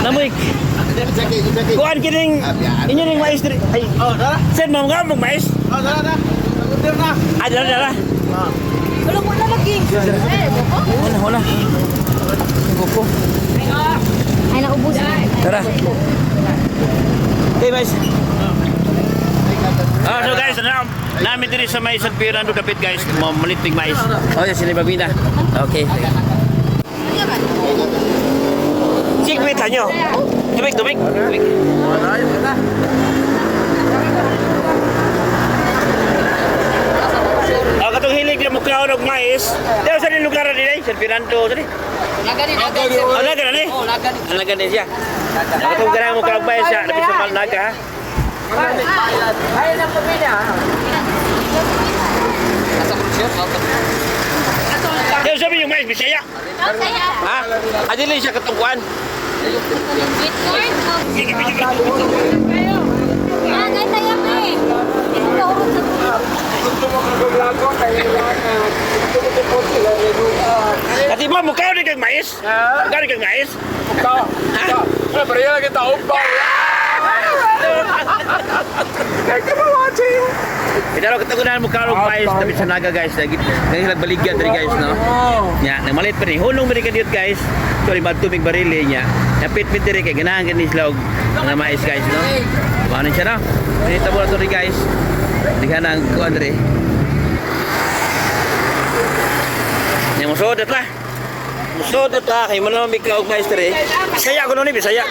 Namoy. Kuan kining inyo ning mais diri. Ay. Oh, dah. Sen mo nga mong mais. Oh, dah. Udah na. Ah, dala. Wala mo na lagi. Wala. Buko. Ay, naubos. Tara. Okay, mais. So guys, namin diri sa mais at Pirando Dapit guys, mamalitig mais. Oh, yes, sila babina. Okay. Sik wait nyo. Tubig. Katong hilig na mukha og mais. Daw sa lugar ni San Pirando diri. Lagan. Naga ni. Naga ni siya. Katong gara mo kag mais siya, dapat sa Malnaga ha. Ay, na pamilya. Daw sabi yung mais Bisaya. Ha? Adili siya katungkuan. Kasi mo mukha ni kag mais. Mukha ni kag mais. Wala pa rin kita umpang. Pero katagunan mo karong mais tapi sa naga guys. Nang nagbaligyan diri guys no. Nya, namalit pa rin. Hulong mi kadiyot guys. Sorry bad tubig barili nya. Napit-pit diri kay ganahan kani sila og mga mais guys no. Paano siya no? Dito mo to guys. Dihan ang kuan diri. Nya mo sodot lah. Musodot ha kay manamig ka og mais diri. Bisaya ko no ni Bisaya.